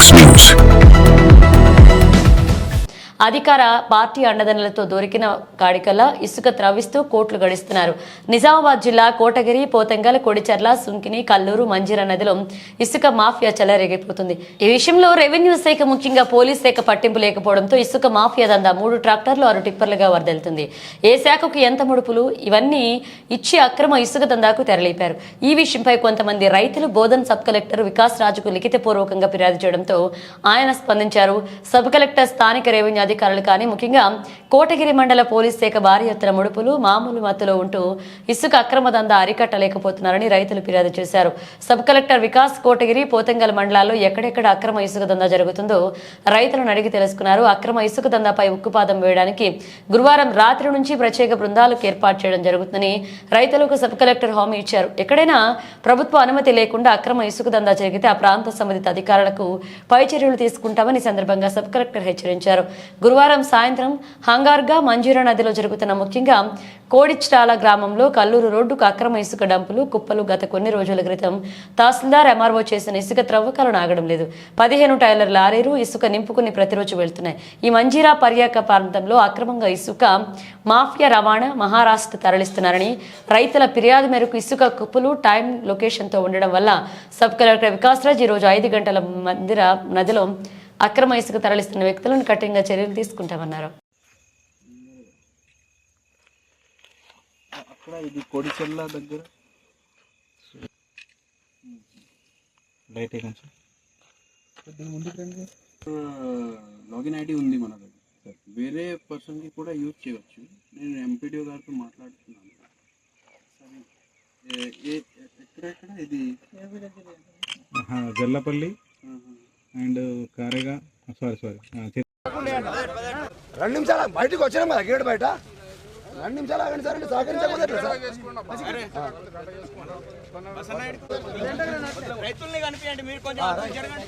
Max News. అధికార party అండదండలతో దొరికిన కాడికల్లా ఇసుక త్రవ్విస్తూ కోట్లు గడిస్తున్నారు. నిజామాబాద్ జిల్లా కోటగిరి, పోతంగల్, కొడిచర్ల, సుంకిని, కల్లూరు, మంజీరా నదిలో ఇసుక మాఫియా చెలరేగిపోతుంది. ఈ విషయంలో రెవెన్యూ శాఖ, ముఖ్యంగా పోలీస్ శాఖ పట్టింపు లేకపోవడంతో ఇసుక మాఫియా దందా 3 ట్రాక్టర్లు 6 టిప్పర్లుగా వరదలుతుంది. ఏ శాఖకు ఎంత ముడుపులు ఇవన్నీ ఇచ్చి అక్రమ ఇసుక దందాకు తెరలేపారు. ఈ విషయంపై కొంతమంది రైతులు బోధన్ సబ్ కలెక్టర్ వికాస్ రాజుకు లిఖితపూర్వకంగా ఫిర్యాదు చేయడంతో ఆయన స్పందించారు. సబ్ కలెక్టర్ స్థానిక రెవెన్యూ అధికారులు కానీ ముఖ్యంగా కోటగిరి మండల పోలీస్ శాఖ భారీ ఎత్తున ముడుపులు, మామూలు మత్తులో ఉంటూ ఇసుక అక్రమ దందా అరికట్టలేకపోతున్నారని రైతులు ఫిర్యాదు చేశారు. సబ్ కలెక్టర్ వికాస్ కోటగిరి, పోతంగల్ మండలాల్లో ఎక్కడెక్కడ అక్రమ ఇసుక దందా జరుగుతుందో రైతులను అడిగి తెలుసుకున్నారు. అక్రమ ఇసుక దందాపై ఉక్కుపాదం వేయడానికి గురువారం రాత్రి నుంచి ప్రత్యేక బృందాలకు ఏర్పాటు చేయడం జరుగుతుందని రైతులకు సబ్ కలెక్టర్ హామీ ఇచ్చారు. ఎక్కడైనా ప్రభుత్వ అనుమతి లేకుండా అక్రమ ఇసుక దందా జరిగితే ఆ ప్రాంత సంబంధిత అధికారులకు పై చర్యలు తీసుకుంటామని సందర్భంగా సబ్ కలెక్టర్ హెచ్చరించారు. గురువారం సాయంత్రం హంగార్గా, మంజీరా నదిలో జరుగుతున్న ముఖ్యంగా కోడిచ్చాల గ్రామంలో కల్లూరు రోడ్డుకు అక్రమ ఇసుక డంపులు, కుప్పలు గత కొన్ని రోజుల క్రితం తహసీల్దార్ ఎంఆర్ఓ చేసిన ఇసుక త్రవ్వకాలను ఆగడం లేదు. 15 టైలర్ లారీలు ఇసుక నింపుకుని ప్రతిరోజు వెళ్తున్నాయి. ఈ మంజీరా పర్యాక ప్రాంతంలో అక్రమంగా ఇసుక మాఫియా రవాణా మహారాష్ట్ర తరలిస్తున్నారని రైతుల ఫిర్యాదు మేరకు ఇసుక కుప్పలు టైం లొకేషన్తో ఉండడం వల్ల సబ్ కలెక్టర్ వికాస్ రాజ్ ఈరోజు 5 గంటల మందిర నదిలో అక్రమ ఇసుక తరలిస్తున్న వ్యక్తులను కఠినంగా చర్యలు తీసుకుంటామన్నారు. అక్కడ ఇది కొడిచెల్ల దగ్గర లాగిన్ ఐడి ఉంది మన దగ్గర. వేరే పర్సన్కి కూడా యూజ్ చేయవచ్చు. నేను ఎంపీడీఓ గారితో మాట్లాడుతున్నాను. ఎక్కడెక్కడ ఇది జల్లపల్లి అండ్ కారేగా సారీ 2 నిమిషాలు బయటకు వచ్చినాం కదా, గేట్ బయట 2 నిమిషాలు ఆగండి సార్. సహకరించకపోతే రైతుల్ని కనిపించండి మీరు కొంచెం జరగండి.